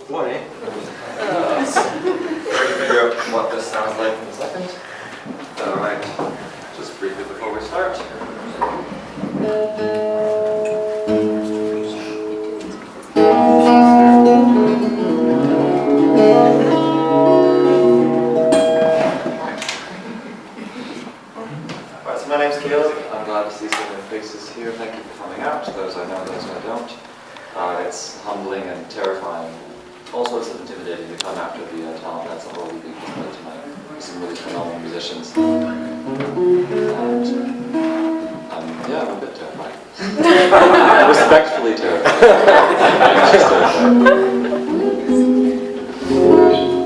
Morning. Try to figure out what this sounds like in a second. Alright, just briefly before we start. Alright, so my name's Caleb. I'm glad to see so many faces here. Thank you for coming out, those I know, those I don't. It's humbling and terrifying, all sorts of intimidating to come after the talent that's all we've been displayed tonight. Some really phenomenal musicians. And I'm a bit terrified. Respectfully terrified.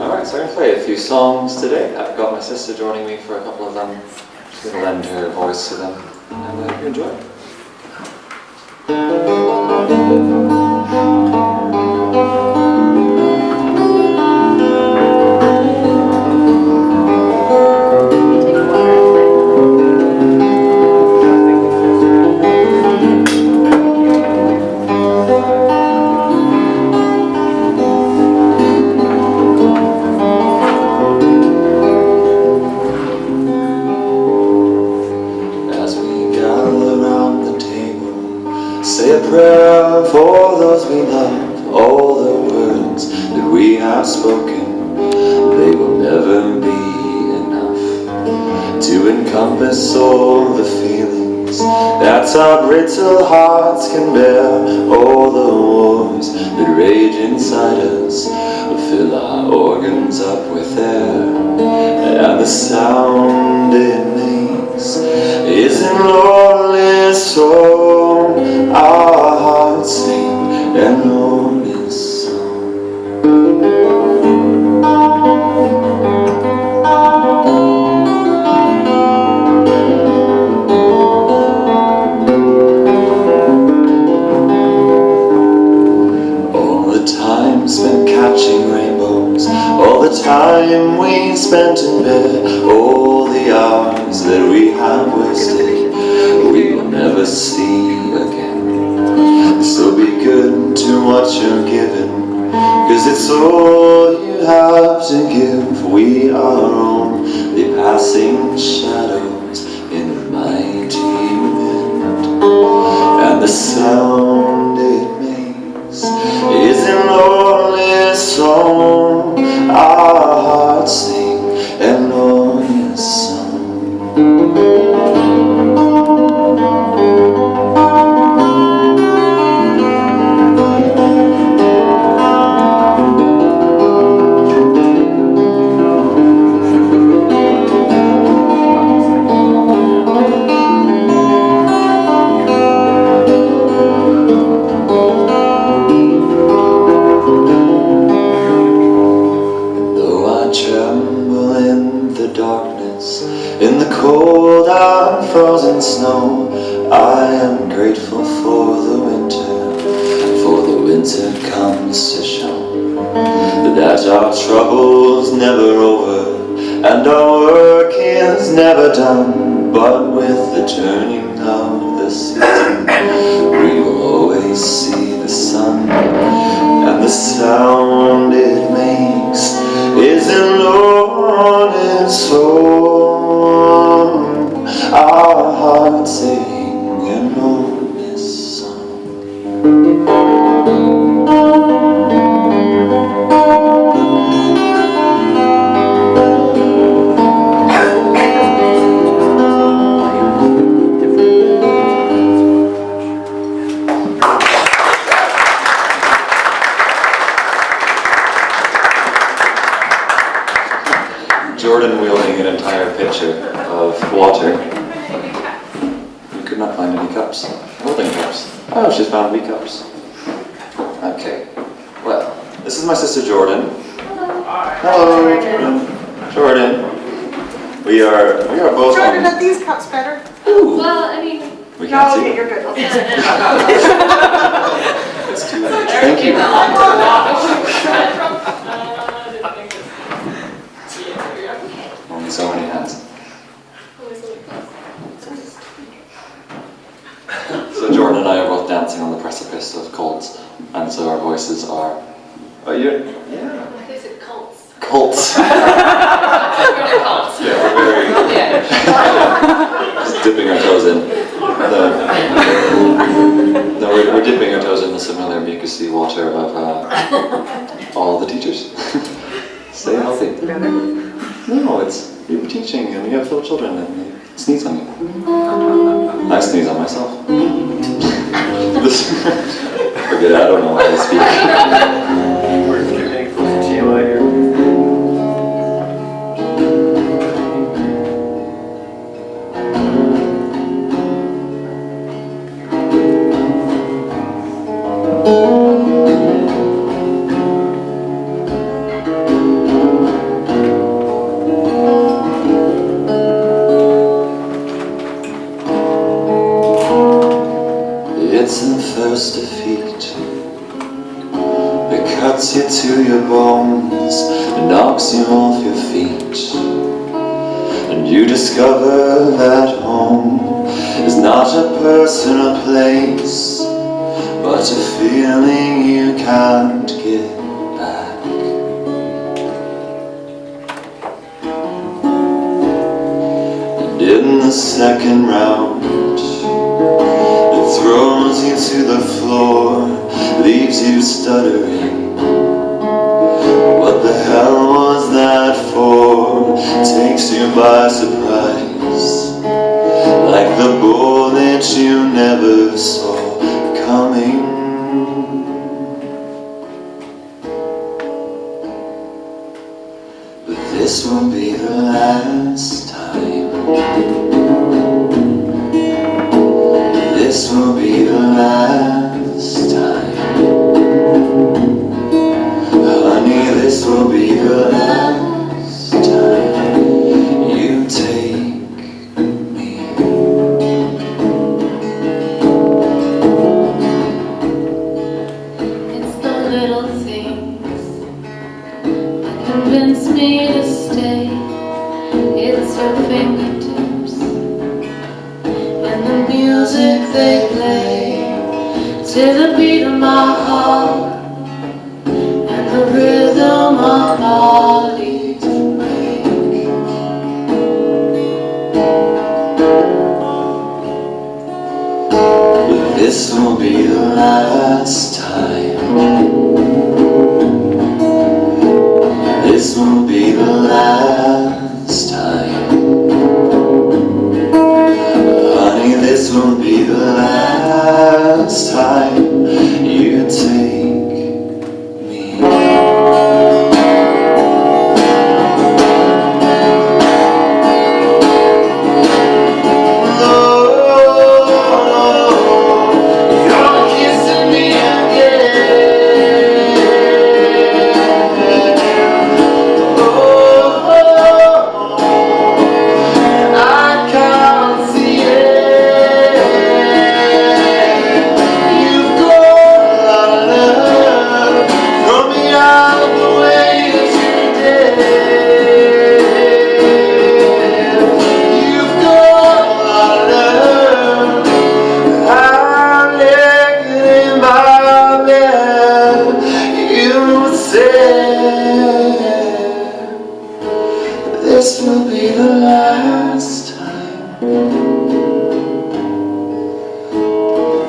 Alright, so I'm going to play a few songs today. I've got my sister joining me for a couple of them. She's going to lend her voice to them, and I hope you enjoy. Say a prayer for those we love, all the words that we have spoken, they will never be enough to encompass all the feelings that our brittle hearts can bear. All the wars that rage inside us will fill our organs up with air, and the sound it makes is an lonely soul. Our hearts sing an lonely song. All the time spent catching rainbows, all the time we spent in bed, all the hours that we have wasted, we will never see again. So be good to what you're given, 'cause it's all you have to give. We are only passing shadows in the mighty wind, and the sound it makes is an lonely song. Our hearts sing an lonely song. In the cold and frozen snow, I am grateful for the winter comes to show that our trouble's never over, and our work is never done. But with the turning of the season, we will always see the sun, and the sound it makes is an lonely song. Our hearts sing an lonely song. Jordan wielding an entire pitcher of water. We could not find any cups. Holding cups. Oh, she's found wee cups. Okay. Well, this is my sister Jordan. Hello, Jordan. Jordan. We are both. Jordan, are these cups better? Ooh. Well, I mean. We can't see. Okay, you're good. Okay. It's too late. Thank you. Only so many hands. So Jordan and I are both dancing on the precipice of colds, and so our voices are, you're, I think it's cults. cults. We're in a cult. Yeah, we're very, just dipping our toes in. No, we're dipping our toes in the similar mucousy water of all the teachers. Stay healthy. No, it's, you're teaching and you have little children and they sneeze on you. I sneeze on myself. Forget it, I don't know how to speak. We're getting close to TMI here. It's the first defeat that cuts you to your bones and knocks you off your feet. And you discover that home is not a person or place, but a feeling you can't get back. And in the second round, throws you to the floor, leaves you stuttering. What the hell was that for? Takes you by surprise, like the bullet you never saw coming. But this will be the last time. This will be the last time. Honey, this will be the last time you take me. It's the little things that convince me to stay. It's your fingertips and the music they play to the beat of my heart and the rhythm our bodies make. But this will be the last time. This will be the last time. Honey, this will be the last time you take me. You're kissing me again. I can't see it. You've got a lot of love from me out the way that you did. You've got a lot of love. I'm naked in my bed. You said this will be the last time.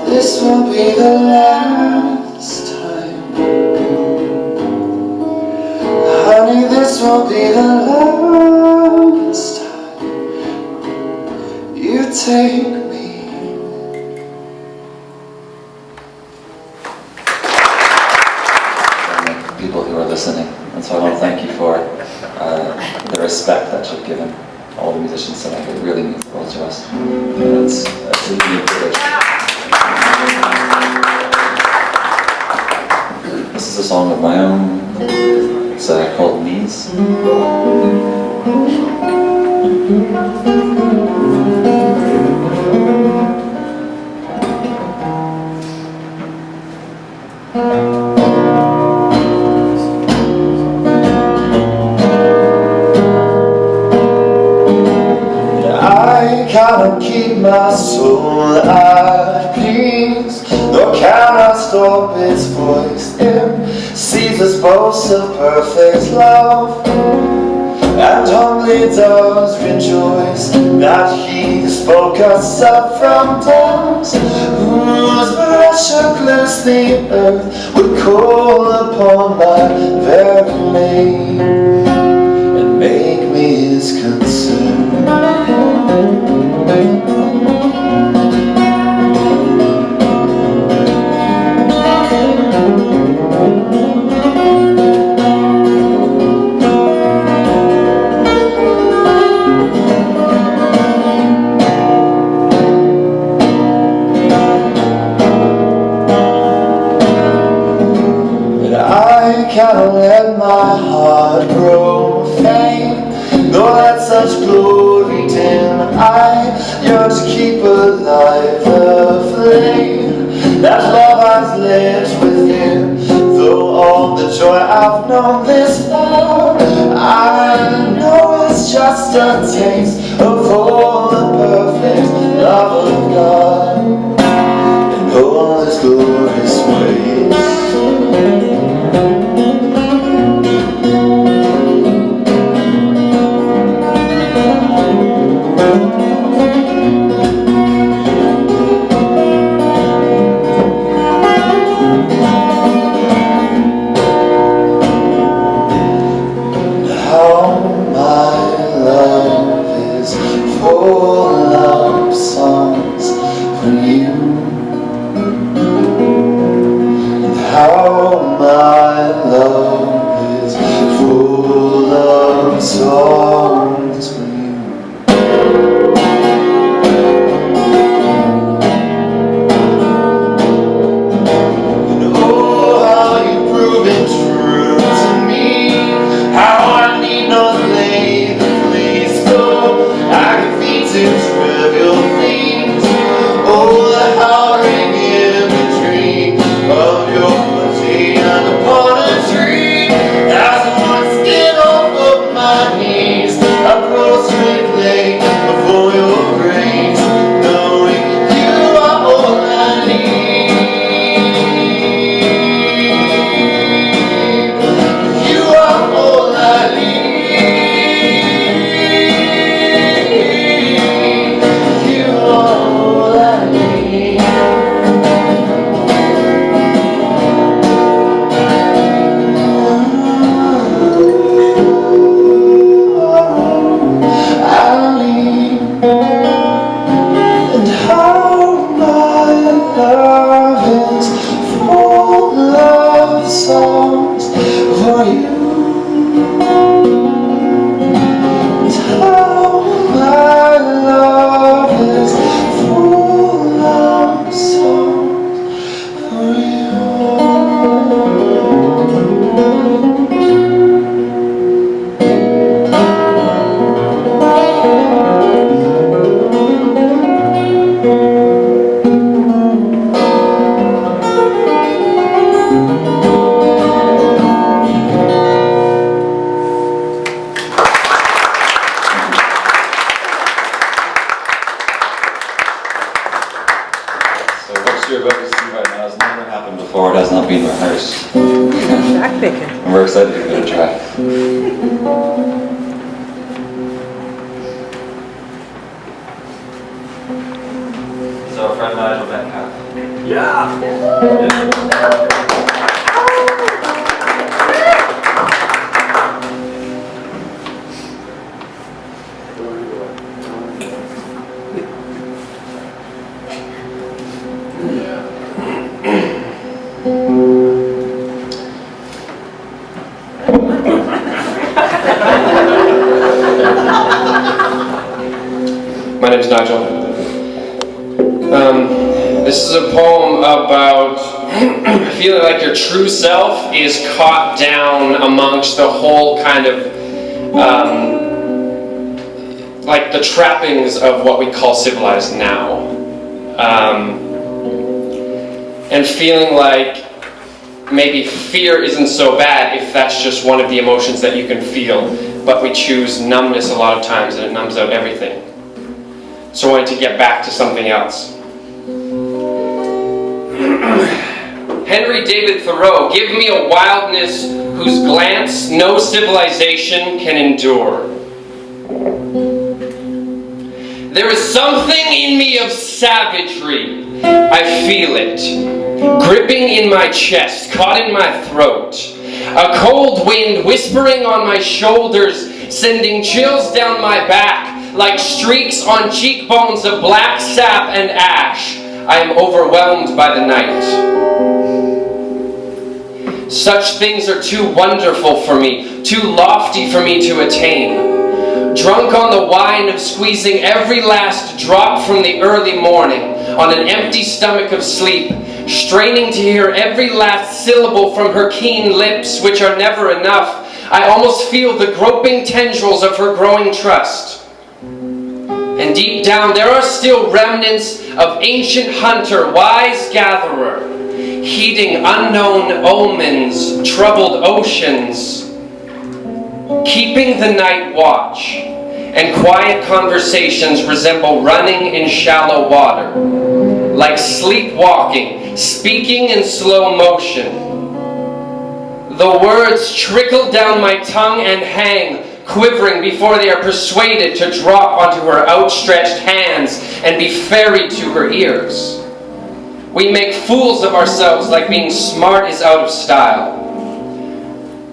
This will be the last time. Honey, this will be the last time you take me. People who are listening, and so I want to thank you for the respect that you've given all the musicians tonight. It really means the world to us. It's a unique privilege. This is a song of my own. It's called Knees. I cannot keep my soul at peace, nor can I stop its voice. It sees us boasts of perfect love, and humbly does rejoice that he spoke us up from dust, whose breath should loose the earth, would call upon my very name, and make me his concern. I can't let my heart grow faint, nor let such glory dim. I yearn to keep alive the flame that love has lit within. Though all the joy I've known this far, I know it's just a taste of all the perfect love of God and all His glorious ways. And we're excited to give it a try. Is our friend Nigel Metcalpine? My name's Nigel. This is a poem about feeling like your true self is caught down amongst the whole kind of like the trappings of what we call civilized now, and feeling like maybe fear isn't so bad if that's just one of the emotions that you can feel, but we choose numbness a lot of times and it numbs out everything. So I wanted to get back to something else. Henry David Thoreau, give me a wildness whose glance no civilization can endure. There is something in me of savagery. I feel it, gripping in my chest, caught in my throat. A cold wind whispering on my shoulders, sending chills down my back, like streaks on cheekbones of black sap and ash. I am overwhelmed by the night. Such things are too wonderful for me, too lofty for me to attain. Drunk on the wine of squeezing every last drop from the early morning, on an empty stomach of sleep, straining to hear every last syllable from her keen lips, which are never enough, I almost feel the groping tendrils of her growing trust. And deep down there are still remnants of ancient hunter, wise gatherer, heeding unknown omens, troubled oceans, keeping the night watch, and quiet conversations resemble running in shallow water, like sleepwalking, speaking in slow motion. The words trickle down my tongue and hang, quivering before they are persuaded to drop onto her outstretched hands and be ferried to her ears. We make fools of ourselves like being smart is out of style.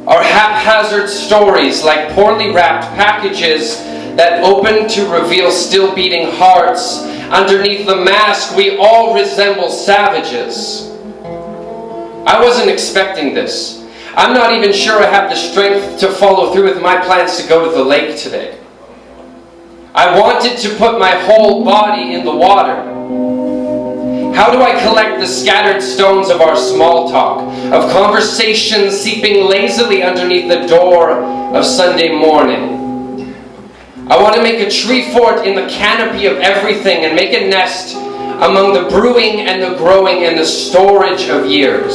Our haphazard stories like poorly wrapped packages that open to reveal still beating hearts. Underneath the mask, we all resemble savages. I wasn't expecting this. I'm not even sure I have the strength to follow through with my plans to go to the lake today. I wanted to put my whole body in the water. How do I collect the scattered stones of our small talk, of conversations seeping lazily underneath the door of Sunday morning? I want to make a tree fort in the canopy of everything and make a nest among the brewing and the growing and the storage of years.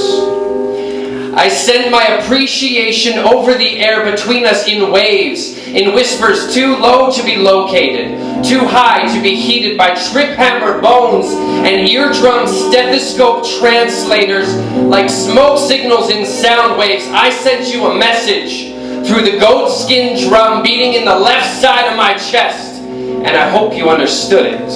I send my appreciation over the air between us in waves, in whispers too low to be located, too high to be heeded by trip hammer bones and eardrum stethoscope translators. Like smoke signals in sound waves, I sent you a message through the goatskin drum beating in the left side of my chest, and I hope you understood it.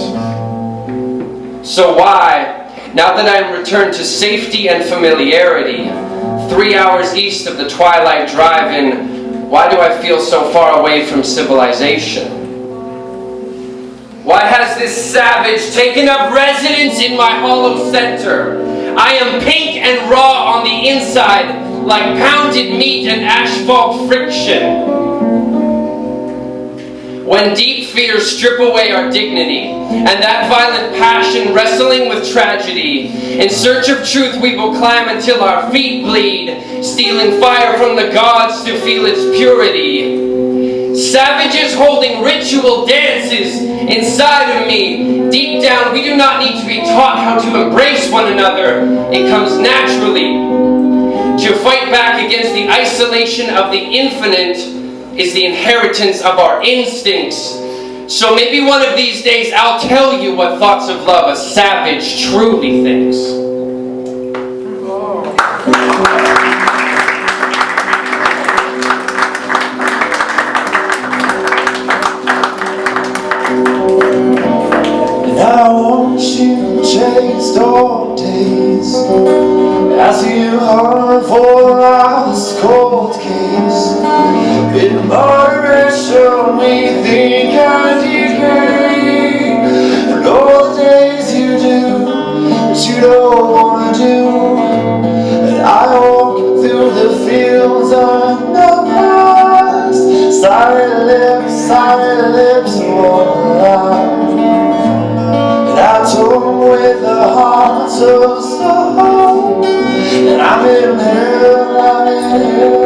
So why, now that I am returned to safety and familiarity, 3 hours east of the Twilight Drive-In, why do I feel so far away from civilization? Why has this savage taken up residence in my hollow center? I am pink and raw on the inside, like pounded meat and asphalt friction. When deep fears strip away our dignity, and that violent passion wrestling with tragedy, in search of truth we will climb until our feet bleed, stealing fire from the gods to feel its purity. Savages holding ritual dances inside of me. Deep down, we do not need to be taught how to embrace one another. It comes naturally. To fight back against the isolation of the infinite is the inheritance of our instincts. So maybe one of these days I'll tell you what thoughts of love a savage truly thinks. And I want you chased all days as you hunt for last cold case. In moderation we think and decay, and all the days you do that you don't want to do. And I walk through the fields of the past, silent lips won't lie. And I told with the heart of stone, and I'm in hell, I'm in hell.